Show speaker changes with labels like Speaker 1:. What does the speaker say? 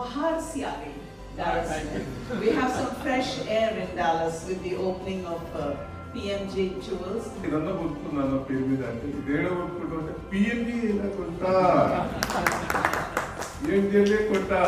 Speaker 1: बाहर सी आ गई Dallas. We have some fresh air in Dallas with the opening of PMJ Jewels.
Speaker 2: ಇದನ್ನ ಗೊತ್ತು ನನ್ನ ಪೇರು మీద అంటే ఇదేడ కొట్టుకుంటూ PNG ఇలా కొట్టా ఏంటి కొట్టా